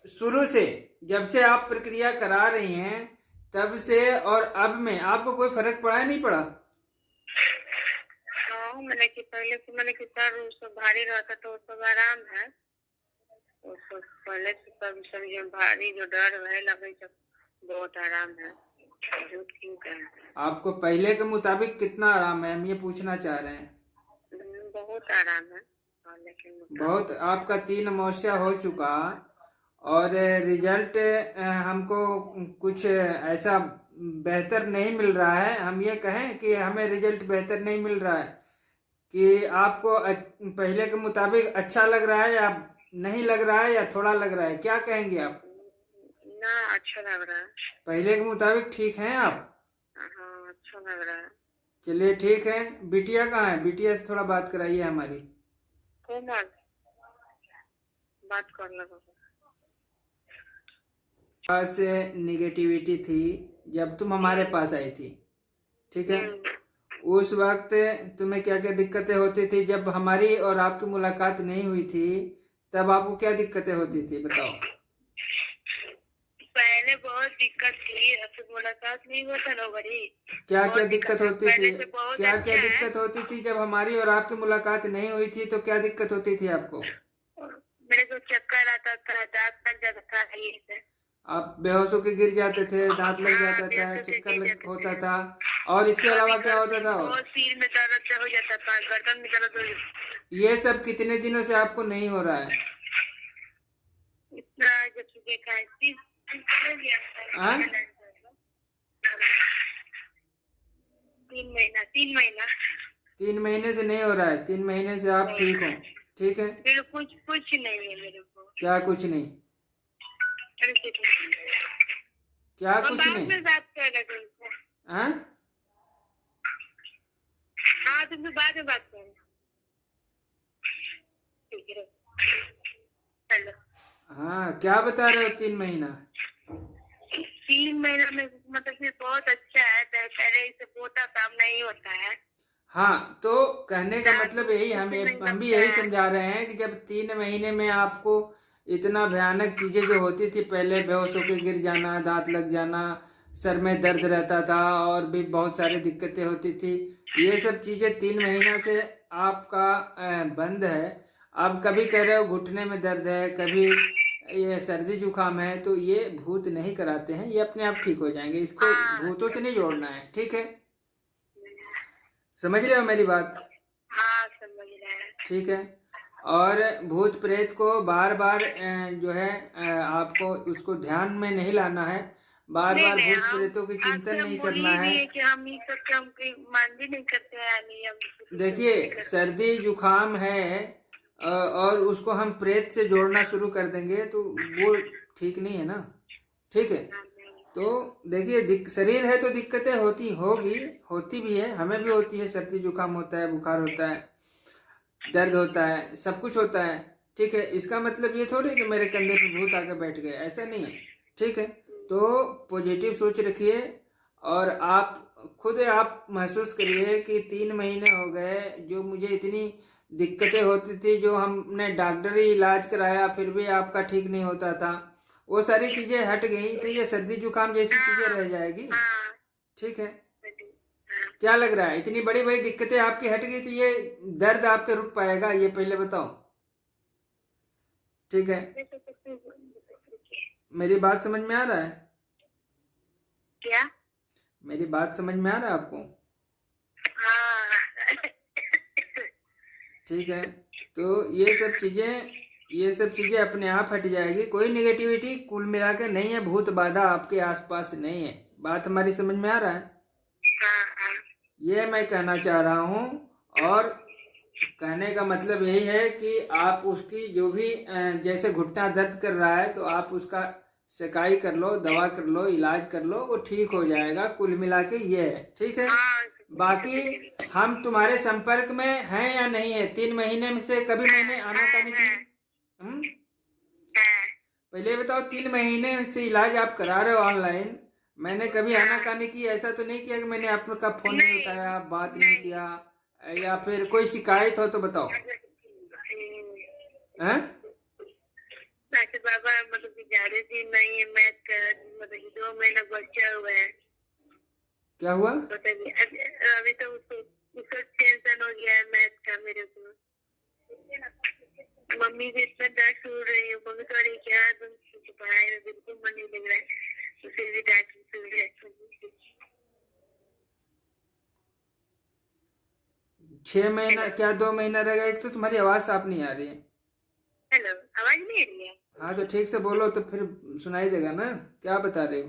शुरू से जब से आप प्रक्रिया करा रही हैं तब से और अब में आपको कोई फर्क पड़ा है नहीं पड़ा? हाँ, मैंने कि पहले से मैंने कि सर सब भारी रहता तो सब आराम है। वो सब पहले से सब जो भारी जो डर रहे लगे सब बहुत आराम है। झूठ क्यों कहें। आपको पहले के मुताबिक कितना आराम है, हम ये पूछना चाह रहे हैं। बहुत आराम है पहले के मुताबिक। बहुत। आपका 3 अमावस्या हो चुका और रिजल्ट हमको कुछ ऐसा बेहतर नहीं मिल रहा है। हम ये कहें कि हमें रिजल्ट बेहतर नहीं मिल रहा है कि आपको पहले के मुताबिक अच्छा लग रहा है या नहीं लग रहा है या थोड़ा लग रहा है, क्या कहेंगे आप? ना अच्छा लग रहा है। पहले के मुताबिक ठीक हैं आप? हाँ अच्छा लग रहा है। चलिए ठीक है। बिटिया कहाँ है? बिटिया से थोड़ा बात कराइए हमारी। कोमल बात कर लो। पास निगेटिविटी थी जब तुम हमारे पास आई थी, ठीक है? उस वक्त तुम्हें क्या क्या दिक्कतें होती थी? जब हमारी और आपकी मुलाकात नहीं हुई थी तब आपको क्या दिक्कतें होती थी, बताओ। पहले बहुत दिक्कत थी, अब तो मुलाकात नहीं होता ना बड़ी। क्या क्या दिक्कत होती थी? क्या क्या अच्छा दिक्कत होती थी जब हमारी और आपकी मुलाकात नहीं हुई थी? तो क्या दिक्कत होती थी आपको? मेरे को चक्कर आता था, दांत लग जाता था, ये से। आप बेहोश होकर गिर जाते थे, दांत लग जाता था, चक्कर होता था, और इसके अलावा क्या होता था? बहुत सिर में दर्द हो जाता था, गर्दन में दर्द हो जाता था। ये सब कितने दिनों से आपको नहीं हो रहा है? इतना जब से देखा है 3 महीना। 3 महीने से नहीं हो रहा है? 3 महीने से आप ठीक हो? ठीक है। मेरे कुछ नहीं है मेरे को। क्या कुछ नहीं? क्या कुछ नहीं? में बात कर रहे थे। हाँ, तुमसे बाद में बात करें। ठीक है। हेलो। हाँ, क्या बता रहे हो? 3 महीना? 3 महीना में मतलब फिर बहुत अच्छा है, बेहतर है, इससे पोता काम नहीं होता है। हाँ, तो कहने का मतलब यही, हम भी यही समझा रहे हैं कि जब 3 महीने में आपको इतना भयानक चीजें जो होती थी, पहले बेहोश होकर गिर जाना, दांत लग जाना, सर में दर्द रहता था और भी बहुत सारी दिक्कतें होती थी, ये सब चीजें 3 महीना से आपका बंद है। अब कभी कह रहे हो घुटने में दर्द है, कभी ये सर्दी जुकाम है, तो ये भूत नहीं कराते हैं, ये अपने आप ठीक हो जाएंगे। इसको भूतों से नहीं जोड़ना है, ठीक है? समझ रहे हो मेरी बात? हाँ समझ रहे हैं। ठीक है। और भूत प्रेत को बार बार जो है आपको उसको ध्यान में नहीं लाना है, बार बार भूत प्रेतों की चिंतन नहीं करना है। कि हम ये सब मान भी नहीं करते हैं। देखिए, सर्दी जुकाम है और उसको हम प्रेत से जोड़ना शुरू कर देंगे तो वो ठीक नहीं है ना, ठीक है? तो देखिए, शरीर है तो दिक्कतें होती भी है, हमें भी होती है, सर्दी जुकाम होता है, बुखार होता है, दर्द होता है, सब कुछ होता है, ठीक है? इसका मतलब ये थोड़ी कि मेरे कंधे पे भूत आके बैठ गए, ऐसा नहीं है, ठीक है? तो पॉजिटिव सोच रखिए और आप खुद आप महसूस करिए कि 3 महीने हो गए जो मुझे इतनी दिक्कतें होती थी, जो हमने डॉक्टरी इलाज कराया फिर भी आपका ठीक नहीं होता था, वो सारी चीजें हट गई, तो ये सर्दी जुकाम जैसी चीजें रह जाएगी, ठीक है? क्या लग रहा है? इतनी बड़ी बड़ी दिक्कतें आपकी हट गई तो ये दर्द आपके रुक पाएगा? ये पहले बताओ, ठीक है? मेरी बात समझ में आ रहा है? क्या? मेरी बात समझ में आ रहा है आपको? ठीक है। तो ये सब चीजें अपने आप हट जाएगी, कोई नेगेटिविटी कुल मिला के नहीं है, भूत बाधा आपके आसपास नहीं है। बात हमारी समझ में आ रहा है? ये मैं कहना चाह रहा हूँ। और कहने का मतलब यही है कि आप उसकी जो भी जैसे घुटना दर्द कर रहा है तो आप उसका सिकाई कर लो, दवा कर लो, इलाज कर लो, वो ठीक हो जाएगा। कुल मिला के ये है, ठीक है? बाकी हम तुम्हारे संपर्क में हैं या नहीं है? 3 महीने में से कभी मैंने आनाकानी की? पहले बताओ, 3 महीने से इलाज आप करा रहे हो ऑनलाइन, मैंने कभी आनाकानी की? ऐसा तो नहीं किया कि मैंने आपका फोन नहीं उठाया, बात नहीं किया, या फिर कोई शिकायत हो तो बताओ। हैं? बाबा मतलब दिन नहीं है मैथ का, मतलब 2 महीना बचा हुआ है। क्या हुआ? बताइए अभी तो उसको टेंशन हो गया है मैथ का मेरे को। मम्मी भी इतना डांट सुन रही है, मम्मी कह रही क्या तुम पढ़ाई में बिल्कुल मन नहीं लग रहा है, उसे भी डांट सुन रही है। 6 महीना क्या 2 महीना रहेगा? एक तो तुम्हारी आवाज साफ नहीं आ रही है। हेलो, आवाज नहीं आ रही है? हाँ तो ठीक से बोलो तो फिर सुनाई देगा ना, क्या बता रहे हो?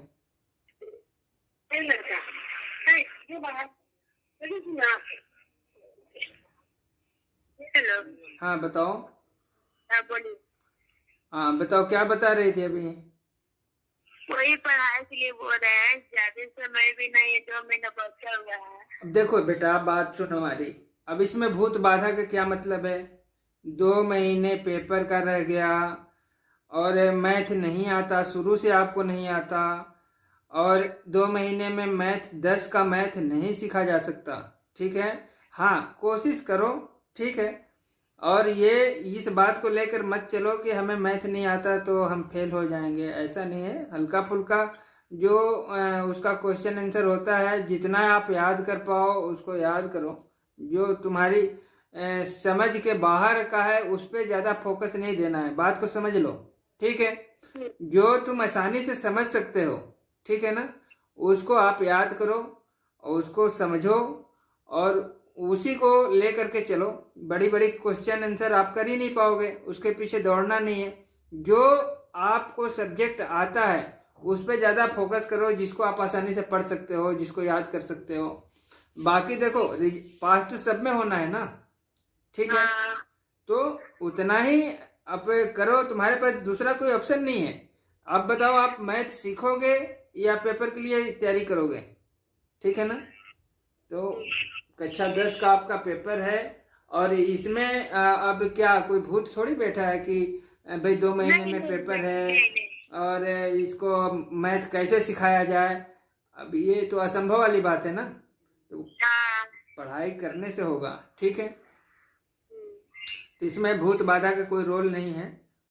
हेलो, हाँ बताओ। आप बोलिए। हाँ बताओ, क्या बता रही थी अभी? वही पढ़ाई के लिए बोल रहे हैं, ज्यादा समय भी नहीं है, 2 महीना बचा हुआ है। अब देखो बेटा, बात सुनो हमारी। अब इसमें भूत बाधा का क्या मतलब है? 2 महीने पेपर का रह गया और मैथ नहीं आता, शुरू से आपको नहीं आता, और 2 महीने में मैथ 10 का मैथ नहीं सीखा जा सकता। ठीक है, हाँ कोशिश करो, ठीक है। और ये इस बात को लेकर मत चलो कि हमें मैथ नहीं आता तो हम फेल हो जाएंगे, ऐसा नहीं है। हल्का फुल्का जो उसका क्वेश्चन आंसर होता है, जितना आप याद कर पाओ उसको याद करो। जो तुम्हारी समझ के बाहर का है उस पर ज़्यादा फोकस नहीं देना है, बात को समझ लो, ठीक है। जो तुम आसानी से समझ सकते हो, ठीक है ना, उसको आप याद करो और उसको समझो और उसी को लेकर के चलो। बड़ी बड़ी क्वेश्चन आंसर आप कर ही नहीं पाओगे, उसके पीछे दौड़ना नहीं है। जो आपको सब्जेक्ट आता है उस पर ज़्यादा फोकस करो, जिसको आप आसानी से पढ़ सकते हो, जिसको याद कर सकते हो। बाकी देखो, पास तो सब में होना है ना, ठीक है। तो उतना ही अब करो, तुम्हारे पास दूसरा कोई ऑप्शन नहीं है। अब बताओ, आप मैथ सीखोगे या पेपर के लिए तैयारी करोगे? ठीक है ना। तो कक्षा 10 का आपका पेपर है और इसमें अब क्या कोई भूत थोड़ी बैठा है कि भाई 2 महीने में पेपर है और इसको मैथ कैसे सिखाया जाए। अब ये तो असंभव वाली बात है ना, तो पढ़ाई करने से होगा, ठीक है। तो इसमें भूत बाधा का कोई रोल नहीं है।